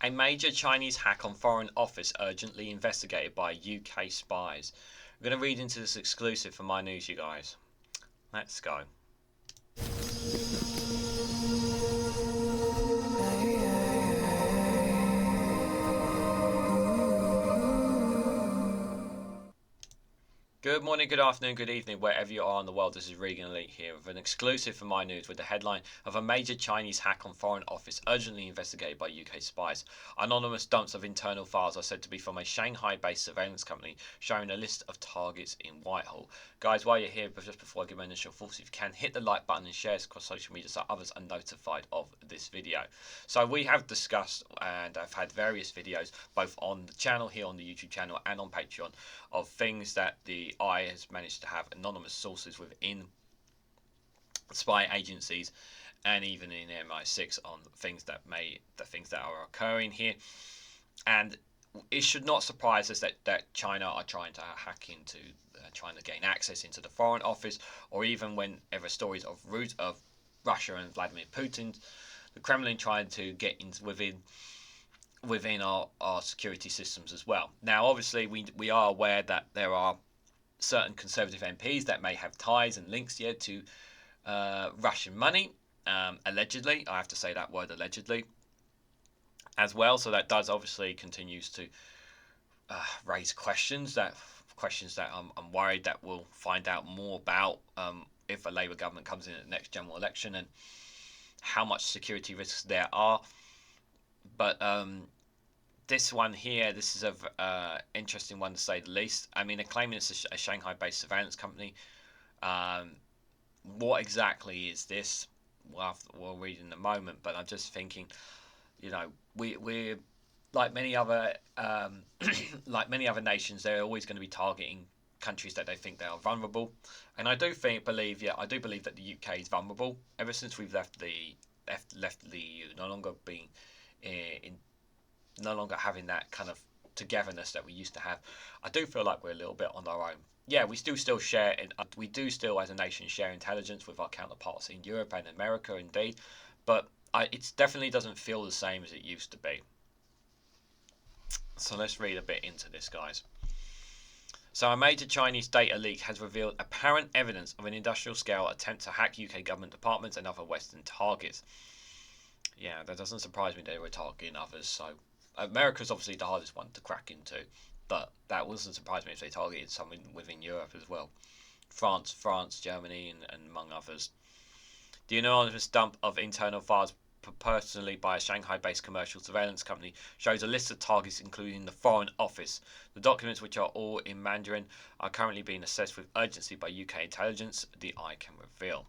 A major Chinese hack on Foreign Office urgently investigated by UK spies. We're going to read into this exclusive for My News, you guys. Let's go. Good morning, good afternoon, good evening, wherever you are in the world. This is Reganelite here with an exclusive for My News with the headline of a major Chinese hack on Foreign Office urgently investigated by UK spies. Anonymous dumps of internal files are said to be from a Shanghai-based surveillance company showing a list of targets in Whitehall. Guys, while you're here, just before I give my initial thoughts, if you can, hit the like button and share this across social media so others are notified of this video. So we have discussed and I've had various videos both on the channel here on the YouTube channel and on Patreon of things that the has managed to have anonymous sources within spy agencies and even in MI6 on things that are occurring here. And it should not surprise us that China are trying to hack into, trying to gain access into the Foreign Office, or even whenever stories of Russia and Vladimir Putin, the Kremlin trying to get in within our security systems as well. Now, obviously, we are aware that there are certain Conservative MPs that may have ties and links here to Russian money, allegedly. I have to say that word, allegedly, as well. So that does obviously continues to raise questions that I'm worried that we'll find out more about if a Labour government comes in at the next general election and how much security risks there are. But this one here, this is a interesting one to say the least. I mean, they're claiming it's a Shanghai-based surveillance company. What exactly is this? We'll read in a moment. But I'm just thinking, you know, we're like many other nations. They're always going to be targeting countries that they think they are vulnerable. And I do believe that the UK is vulnerable ever since we've left the EU, no longer being no longer having that kind of togetherness that we used to have. I do feel like we're a little bit on our own. Yeah, we do still as a nation share intelligence with our counterparts in Europe and America, indeed, but it definitely doesn't feel the same as it used to be. So let's read a bit into this, guys. So a major Chinese data leak has revealed apparent evidence of an industrial scale attempt to hack UK government departments and other Western targets. Yeah, that doesn't surprise me they were targeting others, so America's obviously the hardest one to crack into, but that wouldn't surprise me if they targeted something within Europe as well. France, Germany, and among others. The anonymous dump of internal files personally by a Shanghai-based commercial surveillance company shows a list of targets including the Foreign Office. The documents, which are all in Mandarin, are currently being assessed with urgency by UK intelligence, the can reveal.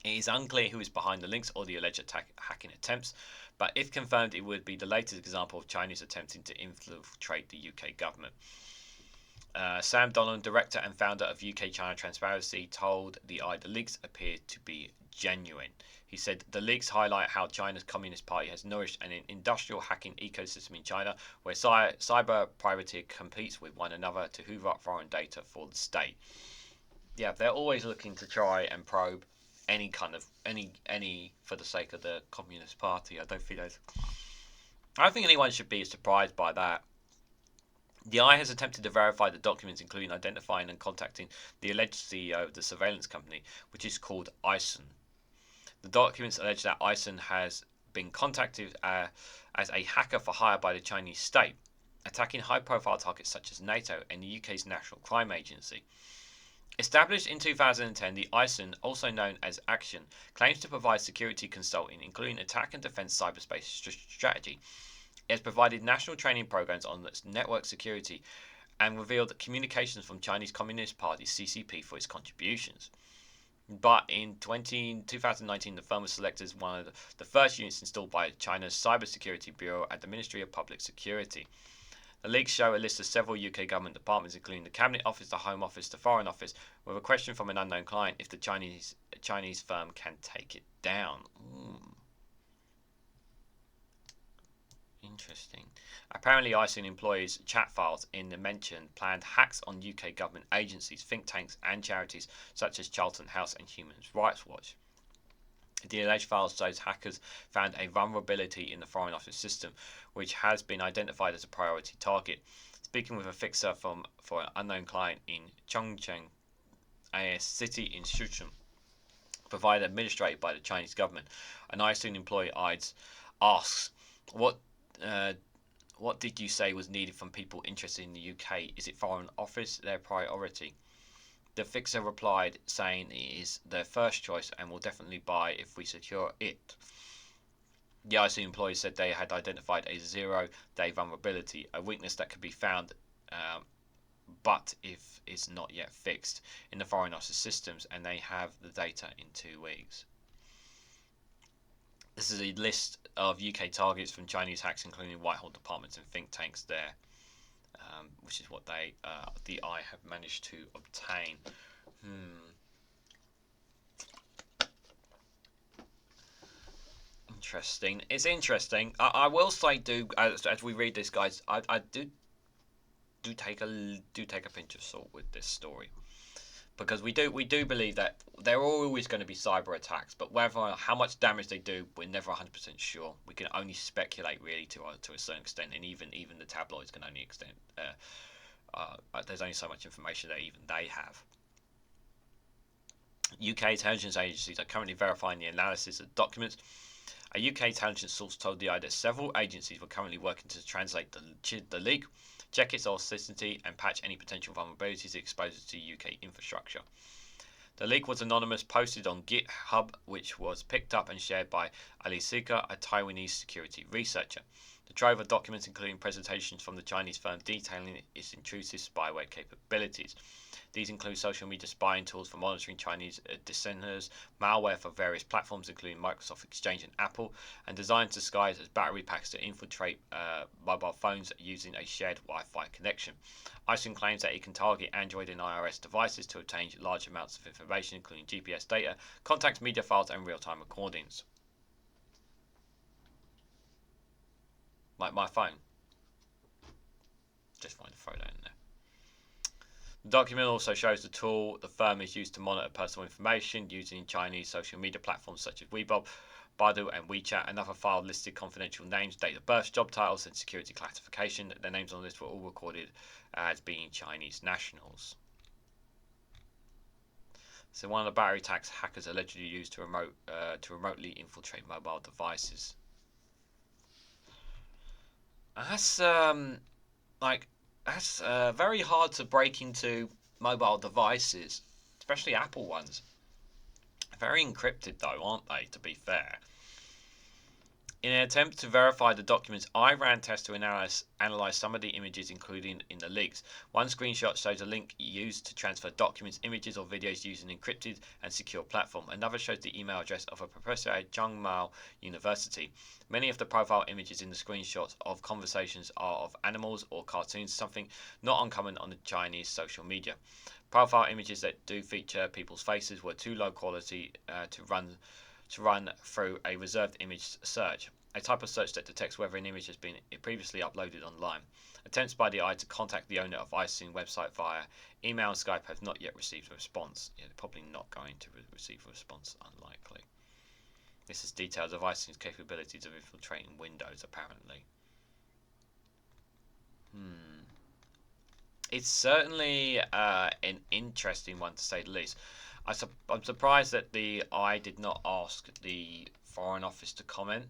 It is unclear who is behind the links or the alleged hacking attempts, but if confirmed, it would be the latest example of Chinese attempting to infiltrate the UK government. Sam Donald, director and founder of UK-China Transparency, told the leaks appear to be genuine. He said the leaks highlight how China's Communist Party has nourished an industrial hacking ecosystem in China where cyber privateer competes with one another to hoover up foreign data for the state. Yeah, they're always looking to try and probe any for the sake of the Communist Party. I don't think anyone should be surprised by that. The has attempted to verify the documents, including identifying and contacting the alleged CEO of the surveillance company, which is called iSOON. The documents allege that iSOON has been contacted as a hacker for hire by the Chinese state, attacking high-profile targets such as Nato and the UK's National Crime Agency. Established in 2010, the iSOON, also known as Axun, claims to provide security consulting, including attack and defense cyberspace strategy. It has provided national training programs on network security and revealed communications from Chinese Communist Party (CCP) for its contributions. But in 2019, the firm was selected as one of the first units installed by China's Cybersecurity Bureau at the Ministry of Public Security. The leaks show a list of several UK government departments, including the Cabinet Office, the Home Office, the Foreign Office, with a question from an unknown client if the Chinese firm can take it down. Interesting. Apparently, iSOON employs chat files in the mentioned planned hacks on UK government agencies, think tanks, and charities such as Charlton House and Human Rights Watch. The alleged files shows hackers found a vulnerability in the Foreign Office system, which has been identified as a priority target. Speaking with a fixer for an unknown client in Chongqing, a city in Sichuan, provided administrated by the Chinese government, an iSOON employee asks, "What uh, what did you say was needed from people interested in the UK? Is it Foreign Office their priority?" The fixer replied, saying it is their first choice and will definitely buy if we secure it. The iSOON employee said they had identified a 0-day vulnerability, a weakness that could be found, but if it's not yet fixed, in the Foreign Office systems, and they have the data in 2 weeks. This is a list of UK targets from Chinese hacks, including Whitehall departments and think tanks there, which is what the I have managed to obtain. Interesting. It's interesting. I will say, as we read this, guys, I do take a pinch of salt with this story, because we do believe that there are always going to be cyber attacks, but how much damage they do, we're never 100% sure. We can only speculate really to a certain extent, and even the tabloids can only extend. There's only so much information that even they have. UK intelligence agencies are currently verifying the analysis of documents. A UK intelligence source told the that several agencies were currently working to translate the leak, check its authenticity, and patch any potential vulnerabilities exposed to UK infrastructure. The leak was anonymous, posted on GitHub, which was picked up and shared by allege, a Taiwanese security researcher. The trove of documents, including presentations from the Chinese firm detailing its intrusive spyware capabilities. These include social media spying tools for monitoring Chinese dissenters, malware for various platforms including Microsoft Exchange and Apple, and designed disguised as battery packs to infiltrate mobile phones using a shared Wi-Fi connection. iSOON claims that it can target Android and iOS devices to obtain large amounts of information, including GPS data, contacts, media files, and real-time recordings. Like my phone. Just wanted to throw that in there. The document also shows the tool the firm is used to monitor personal information using Chinese social media platforms such as Weibo, Baidu, and WeChat. Another file listed confidential names, date of birth, job titles, and security classification. The names on this were all recorded as being Chinese nationals. So one of the battery attacks hackers allegedly used to remotely infiltrate mobile devices. That's very hard to break into mobile devices, especially Apple ones. Very encrypted though, aren't they, to be fair? In an attempt to verify the documents, I ran tests to analyze some of the images included in the leaks. One screenshot shows a link used to transfer documents, images, or videos using an encrypted and secure platform. Another shows the email address of a professor at Zhangmao University. Many of the profile images in the screenshots of conversations are of animals or cartoons, something not uncommon on the Chinese social media. Profile images that do feature people's faces were too low quality to run through a reserved image search, a type of search that detects whether an image has been previously uploaded online. Attempts by the to contact the owner of iSOON website via email and Skype have not yet received a response. Yeah, they're probably not going to receive a response, unlikely. This is details of iSOON's capabilities of infiltrating Windows, apparently. It's certainly an interesting one, to say the least. I'm surprised that the I did not ask the Foreign Office to comment.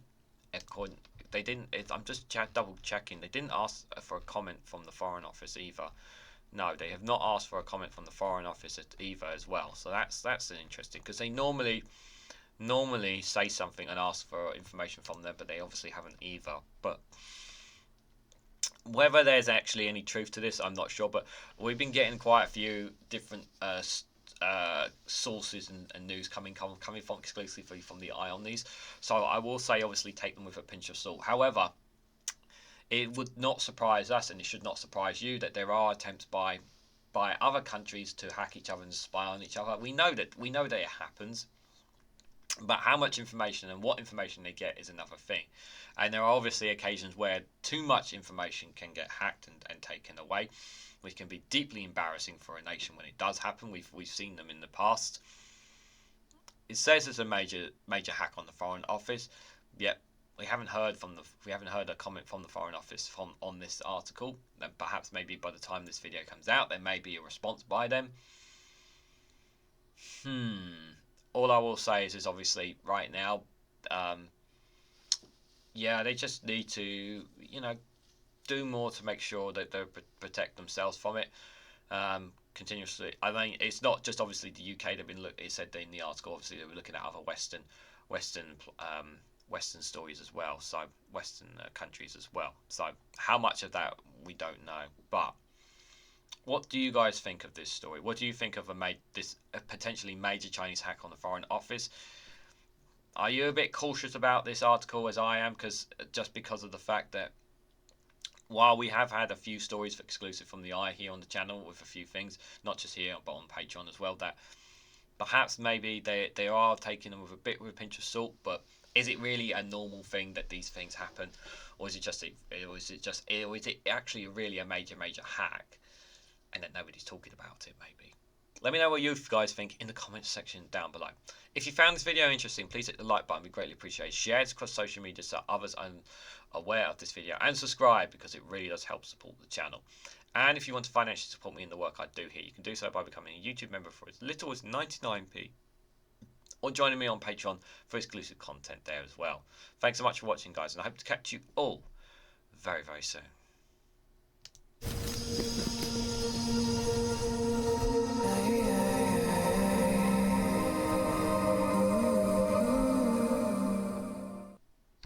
They didn't. I'm just double checking. They didn't ask for a comment from the Foreign Office either. No, they have not asked for a comment from the Foreign Office either as well. So that's interesting, because they normally say something and ask for information from them, but they obviously haven't either. But whether there's actually any truth to this, I'm not sure. But we've been getting quite a few different sources and news coming from exclusively from the eye on these. So I will say, obviously, take them with a pinch of salt. However, it would not surprise us, and it should not surprise you, that there are attempts by other countries to hack each other and spy on each other. We know that it happens. But how much information and what information they get is another thing. And there are obviously occasions where too much information can get hacked and taken away, which can be deeply embarrassing for a nation when it does happen. We've seen them in the past. it says there's a major hack on the Foreign Office, yet we haven't heard a comment from the Foreign Office on this article. And perhaps maybe by the time this video comes out, there may be a response by them. All I will say is obviously right now, yeah, they just need to, do more to make sure that they protect themselves from it. Continuously. I mean, it's not just obviously the UK. It said in the article. Obviously, they were looking at other Western stories as well. So Western countries as well. So how much of that we don't know. But what do you guys think of this story? What do you think of a potentially major Chinese hack on the Foreign Office? Are you a bit cautious about this article as I am? Because of the fact that while we have had a few stories exclusive from the Eye here on the channel with a few things, not just here but on Patreon as well, that perhaps maybe they are taking them with a pinch of salt. But is it really a normal thing that these things happen, or is it actually really a major hack, and that nobody's talking about it? Maybe. Let me know what you guys think in the comments section down below. If you found this video interesting, please hit the like button. We greatly appreciate it. Share it across social media so others are aware of this video, and subscribe because it really does help support the channel. And if you want to financially support me in the work I do here, you can do so by becoming a YouTube member for as little as 99p, or joining me on Patreon for exclusive content there as well. Thanks so much for watching, guys, and I hope to catch you all very, very soon.